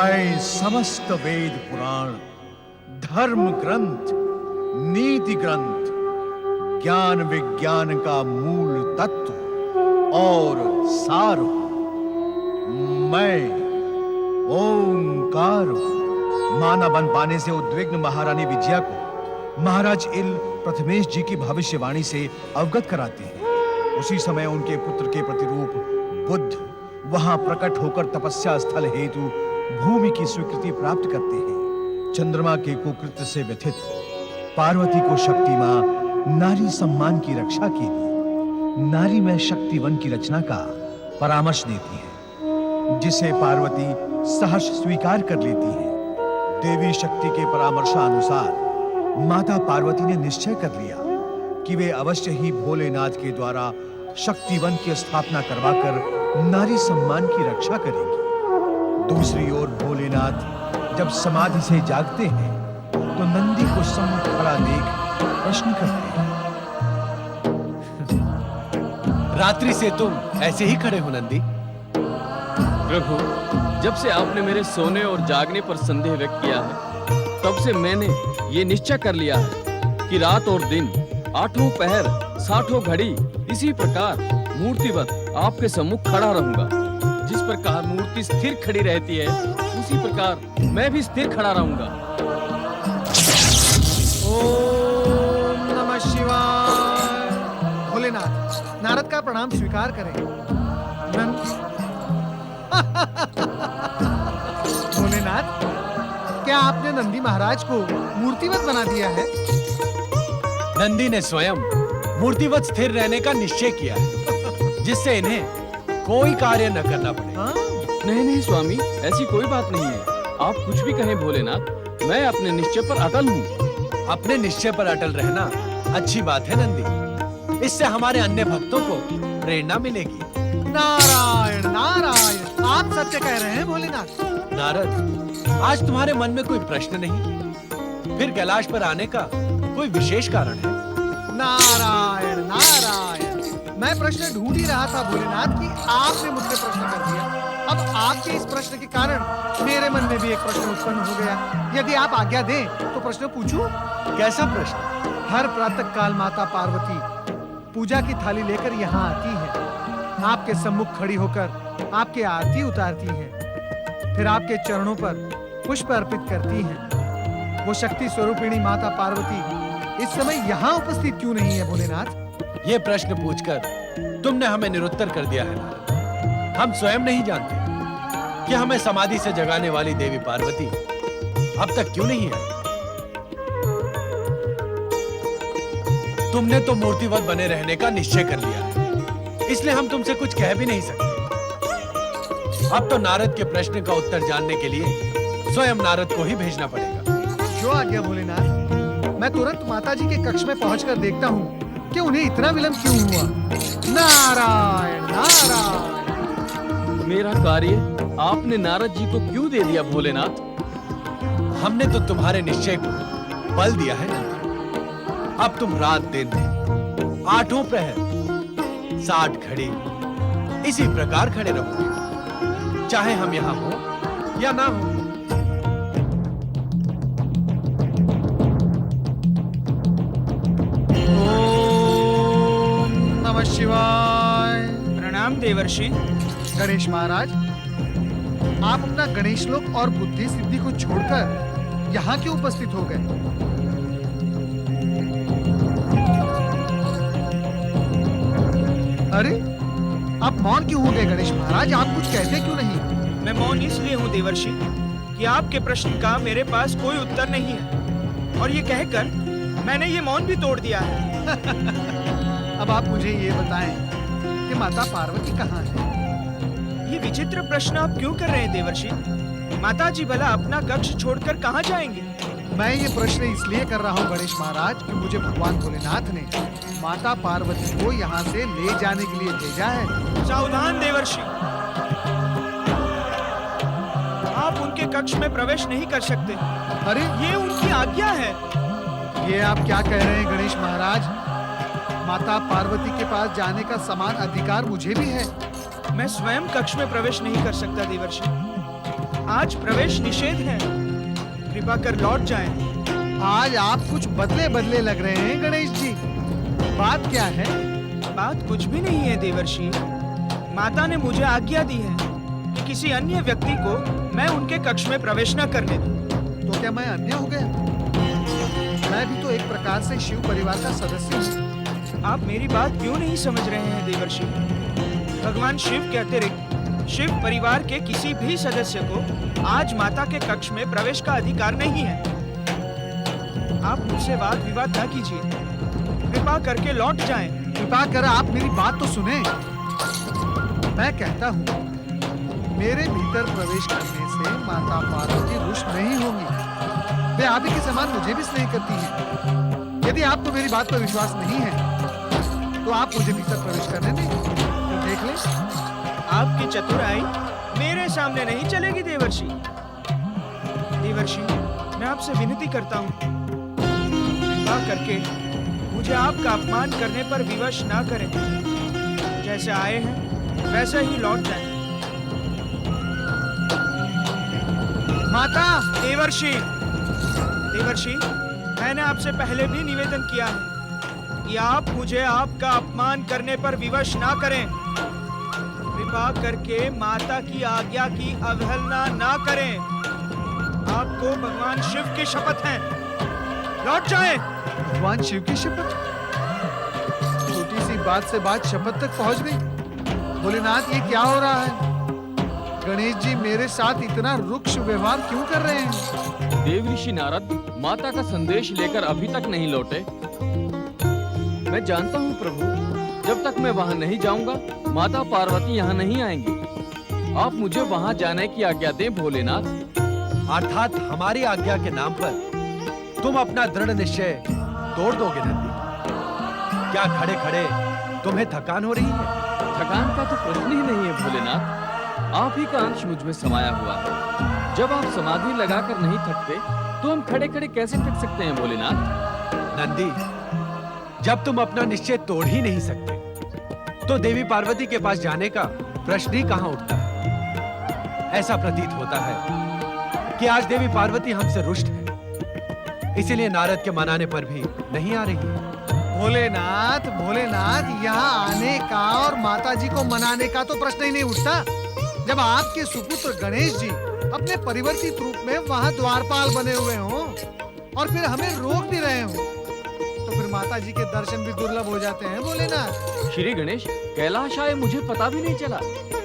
मैं समस्त वेद पुराण, धर्म ग्रंथ, नीति ग्रंथ, ज्ञान विज्ञान का मूल तत्व और सार हूं। मैं ओंकार हूं। माना बन पाने से उद्विग्न महारानी विजया को महाराज इल प्रथमेश जी की भविष्यवाणी से अवगत कराते हैं। उसी समय उनके पुत्र के प्रतिरूप बुद्ध वहां प्रकट होकर तपस्या स्थल हेतु भूमि की स्वीकृति प्राप्त करते हैं। चंद्रमा के कुकृत्य से व्यथित पार्वती को शक्ति मां नारी सम्मान की रक्षा के लिए नारी में शक्तिवन की रचना का परामर्श देती है, जिसे पार्वती सहर्ष स्वीकार कर लेती है। देवी शक्ति के परामर्शानुसार माता पार्वती ने निश्चय कर लिया कि वे अवश्य ही भोलेनाथ के द्वारा शक्तिवन की स्थापना करवाकर नारी सम्मान की रक्षा करेंगी। दूसरी ओर भोलेनाथ जब समाधि से जागते हैं तो नंदी को सम्मुख खड़ा देख प्रश्न करते हैं। रात्रि से तुम ऐसे ही खड़े हो नंदी? प्रभु, जब से आपने मेरे सोने और जागने पर संदेह व्यक्त किया है, तब से मैंने ये निश्चय कर लिया है कि रात और दिन, आठों पहर, साठों घड़ी इसी प्रकार मूर्तिवत आपके सम्मुख खड़ा रहूंगा। जिस प्रकार मूर्ति स्थिर खड़ी रहती है, उसी प्रकार मैं भी स्थिर खड़ा रहूंगा। ओम नमः शिवाय। भोलेनाथ, नारद का प्रणाम स्वीकार करें। भोलेनाथ, क्या आपने नंदी महाराज को मूर्तिवत बना दिया है? नंदी ने स्वयं मूर्तिवत स्थिर रहने का निश्चय किया है, जिससे इन्हें कोई कार्य न करना पड़े। नहीं नहीं स्वामी, ऐसी कोई बात नहीं है। आप कुछ भी कहें भोलेनाथ, मैं अपने निश्चय पर अटल हूँ। अपने निश्चय पर अटल रहना अच्छी बात है नंदी। इससे हमारे अन्य भक्तों को प्रेरणा मिलेगी। नारायण नारायण, आप सत्य कह रहे हैं भोलेनाथ। नारद, आज तुम्हारे मन में कोई प्रश्न नहीं, फिर कैलाश पर आने का कोई विशेष कारण है? नारायण नारायण, मैं प्रश्न ढूंढ ही रहा था भोलेनाथ कि आपने मुझसे प्रश्न कर दिया। अब आपके इस प्रश्न के कारण मेरे मन में भी एक प्रश्न उत्पन्न हो गया। यदि आप आज्ञा दें तो प्रश्न पूछूं? कैसा प्रश्न? हर प्रातः काल माता पार्वती पूजा की थाली लेकर यहाँ आती है, आपके सम्मुख खड़ी होकर आपके आरती उतारती हैं, फिर आपके चरणों पर पुष्प अर्पित करती हैं। वो शक्ति स्वरूपिणी माता पार्वती इस समय यहाँ उपस्थित क्यों नहीं है भोलेनाथ? ये प्रश्न पूछकर तुमने हमें निरुत्तर कर दिया है नारद। हम स्वयं नहीं जानते कि हमें समाधि से जगाने वाली देवी पार्वती अब तक क्यों नहीं आई। तुमने तो मूर्तिवत बने रहने का निश्चय कर लिया है, इसलिए हम तुमसे कुछ कह भी नहीं सकते। अब तो नारद के प्रश्न का उत्तर जानने के लिए स्वयं नारद को ही भेजना पड़ेगा। जो आज्ञा भोलेनाथ। मैं तुरंत माताजी के कक्ष में पहुंचकर देखता हूँ कि उन्हें इतना विलंब क्यों हुआ। नारायण नारायण। मेरा कार्य आपने नारद जी को क्यों दे दिया भोलेनाथ? हमने तो तुम्हारे निश्चय को बल दिया है। अब तुम रात दिन, आठों प्रहर, 60 घड़ी इसी प्रकार खड़े रहोगे, चाहे हम यहाँ हो या ना हो। ओम नमः शिवाय। प्रणाम देवर्षि। गणेश महाराज, आप अपना गणेश लोक और बुद्धि सिद्धि को छोड़कर यहाँ क्यों उपस्थित हो गए? अरे, आप मौन क्यों हो गए गणेश महाराज? आप कुछ कहते क्यों नहीं? मैं मौन इसलिए हूँ देवर्षि कि आपके प्रश्न का मेरे पास कोई उत्तर नहीं है, और ये कहकर मैंने ये मौन भी तोड़ दिया है। अब आप मुझे ये बताएं कि माता पार्वती कहाँ है? ये विचित्र प्रश्न आप क्यों कर रहे हैं देवर्षि? माताजी भला अपना कक्ष छोड़कर कहाँ जाएंगे? मैं ये प्रश्न इसलिए कर रहा हूँ गणेश महाराज कि मुझे भगवान भोलेनाथ ने माता पार्वती को यहाँ से ले जाने के लिए भेजा है। सावधान देवर्षि, आप उनके कक्ष में प्रवेश नहीं कर सकते। अरे, ये उनकी आज्ञा है। ये आप क्या कह रहे हैं गणेश महाराज? माता पार्वती के पास जाने का समान अधिकार मुझे भी है। मैं स्वयं कक्ष में प्रवेश नहीं कर सकता देवर्षि। आज प्रवेश निषेध है। कृपा कर लौट जाएं। आज आप कुछ बदले बदले लग रहे हैं गणेश जी। बात क्या है? बात कुछ भी नहीं है देवर्षि। माता ने मुझे आज्ञा दी है कि किसी अन्य व्यक्ति को मैं उनके कक्ष में प्रवेश न करने दूं। तो क्या मैं अन्य हो गया? मैं भी तो एक प्रकार से शिव परिवार का सदस्य हूँ। आप मेरी बात क्यों नहीं समझ रहे हैं देवर्षि? भगवान शिव के अतिरिक्त शिव परिवार के किसी भी सदस्य को आज माता के कक्ष में प्रवेश का अधिकार नहीं है। आप मुझसे वाद विवाद न कीजिए। कृपा करके लौट जाएं। कृपा कर आप मेरी बात तो सुने। मैं कहता हूँ मेरे भीतर प्रवेश करने से माता पार्वती रुष्ट नहीं होंगी। वे आप ही के समान मुझे भी स्नेह करती हैं। यदि आपको मेरी बात पर विश्वास नहीं है तो आप मुझे भीतर प्रवेश करने दें। तो देख ले। आपकी चतुराई मेरे सामने नहीं चलेगी देवर्षि। देवर्षि, मैं आपसे विनती करता हूँ, कृपा करके मुझे आपका अपमान करने पर विवश ना करें। जैसे आए हैं वैसे ही लौट जाएं। माता! देवर्षि, देवर्षि, मैंने आपसे पहले भी निवेदन किया है कि आप मुझे आपका अपमान करने पर विवश ना करें। कृपा करके माता की आज्ञा की अवहेलना ना करें। आपको भगवान शिव की शपथ है। लौट जाएं। भगवान शिव की शपथ? छोटी सी बात से बात शपथ तक पहुंच गई। भोलेनाथ, ये क्या हो रहा है? गणेश जी मेरे साथ इतना रुक्ष व्यवहार क्यों कर रहे हैं? देव ऋषि नारद माता का संदेश लेकर अभी तक नहीं लौटे। मैं जानता हूँ प्रभु, जब तक मैं वहाँ नहीं जाऊंगा माता पार्वती यहाँ नहीं आएंगी। आप मुझे वहाँ जाने की आज्ञा दें भोलेनाथ। अर्थात हमारी आज्ञा के नाम पर तुम अपना दृढ़ निश्चय तोड़ दोगे नंदी? क्या खड़े खड़े तुम्हें थकान हो रही है? थकान का तो प्रश्न ही नहीं है भोलेनाथ। आप ही का अंश मुझ में समाया हुआ है। जब आप समाधि लगाकर नहीं थकते तो हम खड़े खड़े कैसे थक सकते हैं भोलेनाथ? नंदी, जब तुम अपना निश्चय तोड़ ही नहीं सकते तो देवी पार्वती के पास जाने का प्रश्न ही कहां उठता है। ऐसा प्रतीत होता है कि आज देवी पार्वती हमसे रुष्ट है, इसीलिए नारद के मनाने पर भी नहीं आ रही है। भोलेनाथ, भोलेनाथ, यहाँ आने का और माता जी को मनाने का तो प्रश्न ही नहीं उठता। जब आपके सुपुत्र गणेश जी अपने परिवर्तित रूप में वहाँ द्वारपाल बने हुए हों और फिर हमें रोक भी रहे हों, तो फिर माता जी के दर्शन भी दुर्लभ हो जाते हैं भोलेनाथ। श्री गणेश, कैलाश आए मुझे पता भी नहीं चला।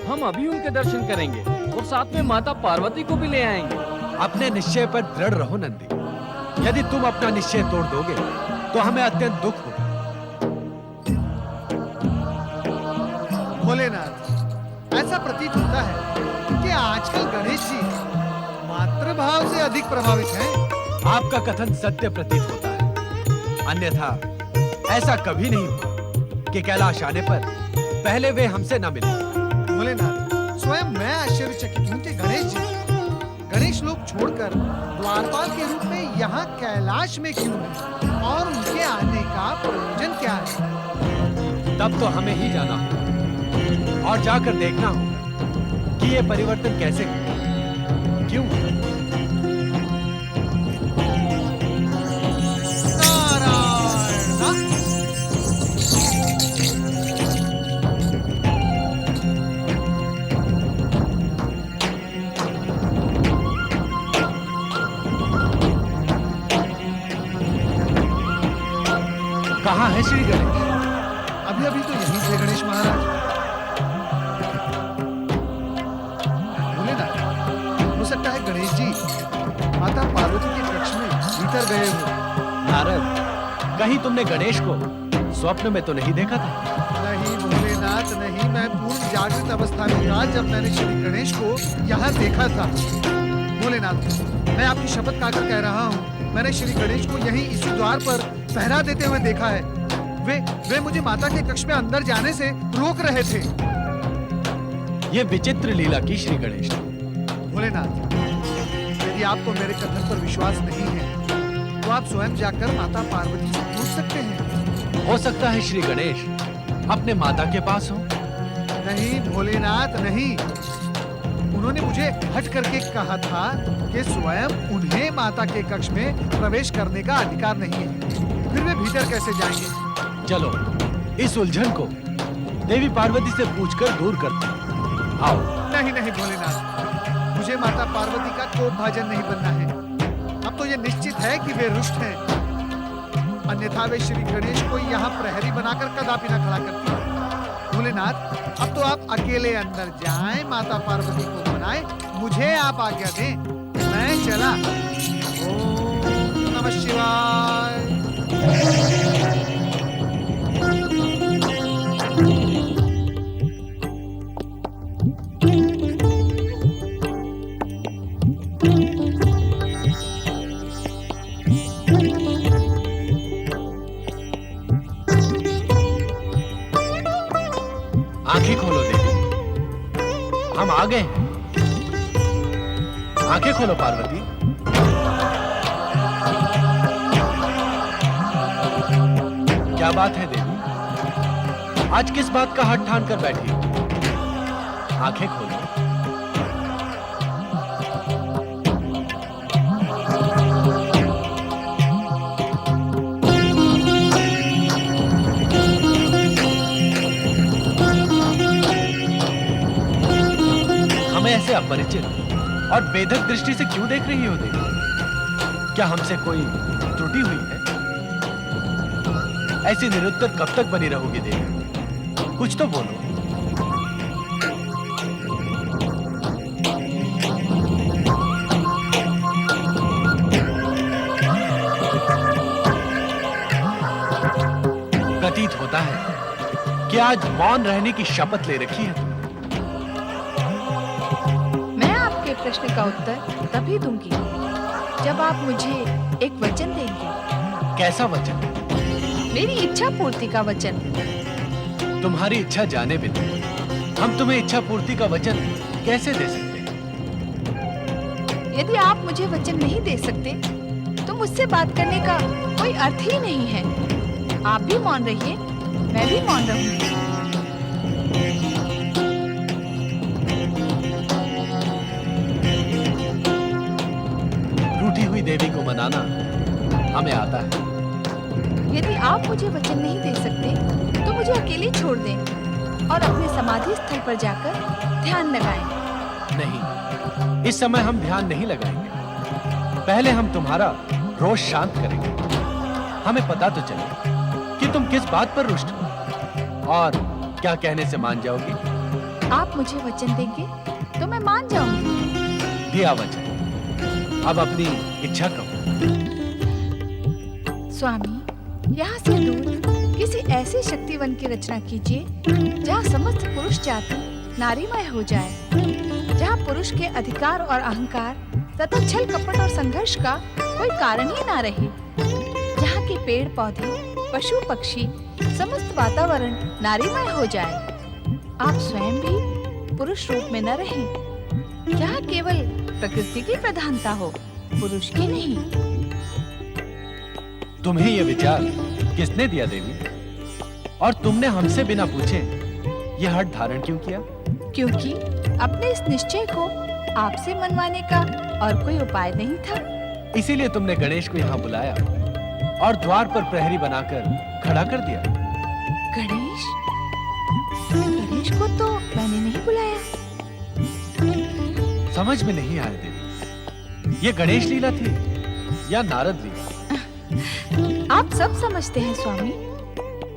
हम अभी उनके दर्शन करेंगे और साथ में माता पार्वती को भी ले आएंगे। अपने निश्चय पर दृढ़ रहो नंदी। यदि तुम अपना निश्चय तोड़ दोगे तो हमें अत्यंत दुख होगा। भोलेनाथ, ऐसा प्रतीत होता है कि आजकल गणेश जी मातृभाव से अधिक प्रभावित हैं। आपका कथन सत्य प्रतीत होता है, अन्यथा ऐसा कभी नहीं हुआ कि कैलाश आने पर पहले वे हमसे न मिले। भोलेनाथ, स्वयं मैं आश्चर्यचकित हूँ कि गणेश लोग छोड़कर द्वारपाल के रूप में यहाँ कैलाश में क्यों हैं और उनके आने का प्रयोजन क्या है? तब तो हमें ही जाना होगा और जाकर देखना होगा कि ये परिवर्तन कैसे हुआ, क्यों हुआ। कहाँ है श्री गणेश? अभी तो यहीं थे गणेश महाराज। भोलेनाथ, हो सकता है गणेश जी माता पार्वती के कक्ष में भीतर गए हो। नारद, कहीं तुमने गणेश को स्वप्न में तो नहीं देखा था? नहीं भोलेनाथ, नहीं। मैं पूर्ण जागृत अवस्था में था जब मैंने श्री गणेश को यहाँ देखा था। भोलेनाथ, मैं आपकी शपथ खाकर कह रहा हूँ, मैंने श्री गणेश को यहीं इसी द्वार पर पहरा देते हुए देखा है। वे मुझे माता के कक्ष में अंदर जाने से रोक रहे थे। ये विचित्र लीला की श्री गणेश ने। भोलेनाथ, यदि आपको मेरे कथन पर विश्वास नहीं है तो आप स्वयं जाकर माता पार्वती से पूछ सकते हैं। हो सकता है श्री गणेश अपने माता के पास हो। नहीं भोलेनाथ, नहीं। उन्होंने मुझे हट करके कहा था कि स्वयं उन्हें माता के कक्ष में प्रवेश करने का अधिकार नहीं है, फिर वे भीतर कैसे जाएंगे? चलो इस उलझन को देवी पार्वती से पूछकर दूर करते हैं। आओ। नहीं नहीं भोलेनाथ, मुझे माता पार्वती का कोप भाजन नहीं बनना है। अब तो ये निश्चित है कि वे रुष्ट हैं, अन्यथा वे श्री गणेश को यहाँ प्रहरी बनाकर कदापि न खड़ा करती। भोलेनाथ, अब तो आप अकेले अंदर जाएं, माता पार्वती को मनाएं, मुझे आप आज्ञा दें, मैं चला। ओम नमः शिवाय। आंखें खोलो देवी, हम आ गए हैं। आंखें खोलो पार्वती। क्या बात है देवी, आज किस बात का हट ठान कर बैठी हो? आंखें खोलो। ऐसे अपरिचित और बेधक दृष्टि से क्यों देख रही हो देवी? क्या हमसे कोई त्रुटि हुई है? ऐसी निरुत्तर कब तक बनी रहोगी देवी? कुछ तो बोलो। प्रतीत होता है कि आज मौन रहने की शपथ ले रखी है। प्रश्न का उत्तर तभी दूंगी जब आप मुझे एक वचन देंगे। कैसा वचन? मेरी इच्छा पूर्ति का वचन। तुम्हारी इच्छा जाने बिना हम तुम्हें इच्छा पूर्ति का वचन कैसे दे सकते हैं? यदि आप मुझे वचन नहीं दे सकते तो मुझसे बात करने का कोई अर्थ ही नहीं है। आप भी मौन रहिए, मैं भी मौन रहूंगी। रूठी हुई देवी को मनाना हमें आता है। यदि आप मुझे वचन नहीं दे सकते तो मुझे अकेली छोड़ दें और अपने समाधि स्थल पर जाकर ध्यान लगाएं। नहीं, इस समय हम ध्यान नहीं लगाएंगे। पहले हम तुम्हारा रोष शांत करेंगे। हमें पता तो चले कि तुम किस बात पर रुष्ट हो और क्या कहने से मान जाओगी। आप मुझे वचन देंगे तो मैं मान जाऊंगी। दिया वचन, अब अपनी इच्छा कहो। स्वामी, यहाँ से दूर किसी ऐसे शक्तिवन की रचना कीजिए जहाँ समस्त पुरुष जाति नारीमय हो जाए, जहाँ पुरुष के अधिकार और अहंकार तथा छल कपट और संघर्ष का कोई कारण ही ना रहे, जहाँ के पेड़ पौधे पशु पक्षी समस्त वातावरण नारीमय हो जाए। आप स्वयं भी पुरुष रूप में न रहें, जहाँ केवल प्रकृति की प्रधानता हो, पुरुष की नहीं। तुम्हें यह विचार किसने दिया देवी? और तुमने हमसे बिना पूछे यह हठ धारण क्यों किया? क्योंकि अपने इस निश्चय को आपसे मनवाने का और कोई उपाय नहीं था। इसीलिए तुमने गणेश को यहाँ बुलाया और द्वार पर प्रहरी बनाकर खड़ा कर दिया। गणेश? गणेश को तो मैंने नहीं बुलाया। समझ में नहीं आया देवी, ये गणेश लीला थी या नारद लीला? आप सब समझते हैं स्वामी,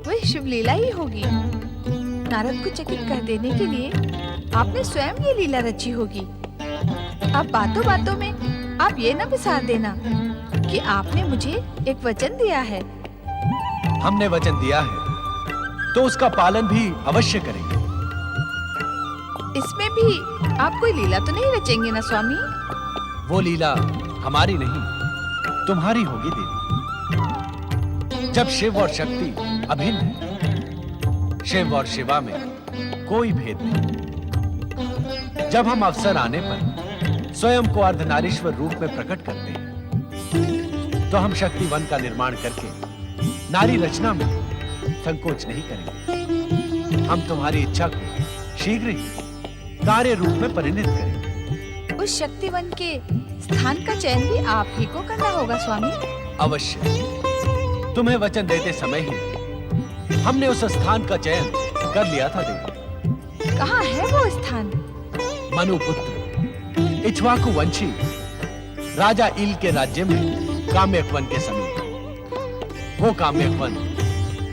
वह शिव लीला ही होगी। नारद को चकित कर देने के लिए आपने स्वयं ये लीला रची होगी। अब बातों बातों में आप ये न विसार देना कि आपने मुझे एक वचन दिया है। हमने वचन दिया है तो उसका पालन भी अवश्य करेंगे। इसमें भी आप कोई लीला तो नहीं रचेंगे ना स्वामी? वो लीला हमारी नहीं, तुम्हारी होगी देवी। जब शिव और शक्ति अभिन्न है, शिव और शिवा में कोई भेद नहीं। जब हम अवसर आने पर स्वयं को अर्धनारीश्वर रूप में प्रकट करते हैं, तो हम शक्ति वन का निर्माण करके नारी रचना में संकोच नहीं करेंगे। हम तुम्हारी इच्छा को शीघ्र ही कार्य रूप में परिणत करेंगे। उस शक्तिवन के स्थान का चयन भी आप ही को करना होगा स्वामी। अवश्य। तुम्हें वचन देते समय ही हमने उस स्थान का चयन कर लिया था देवी। कहाँ है वो स्थान? मनुपुत्र इक्ष्वाकु वंशी राजा इल के राज्य में काम्यक वन के समीप। वो काम्यक वन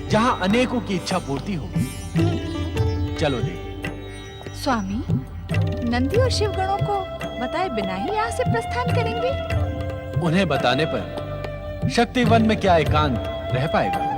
जहां अनेकों की इच्छा पूर्ति हो। चलो देवी। स्वामी, नंदी और शिवगणों को बताए बिना ही यहाँ से प्रस्थान करेंगे? उन्हें बताने पर शक्ति वन में क्या एकांत रह पाएगा?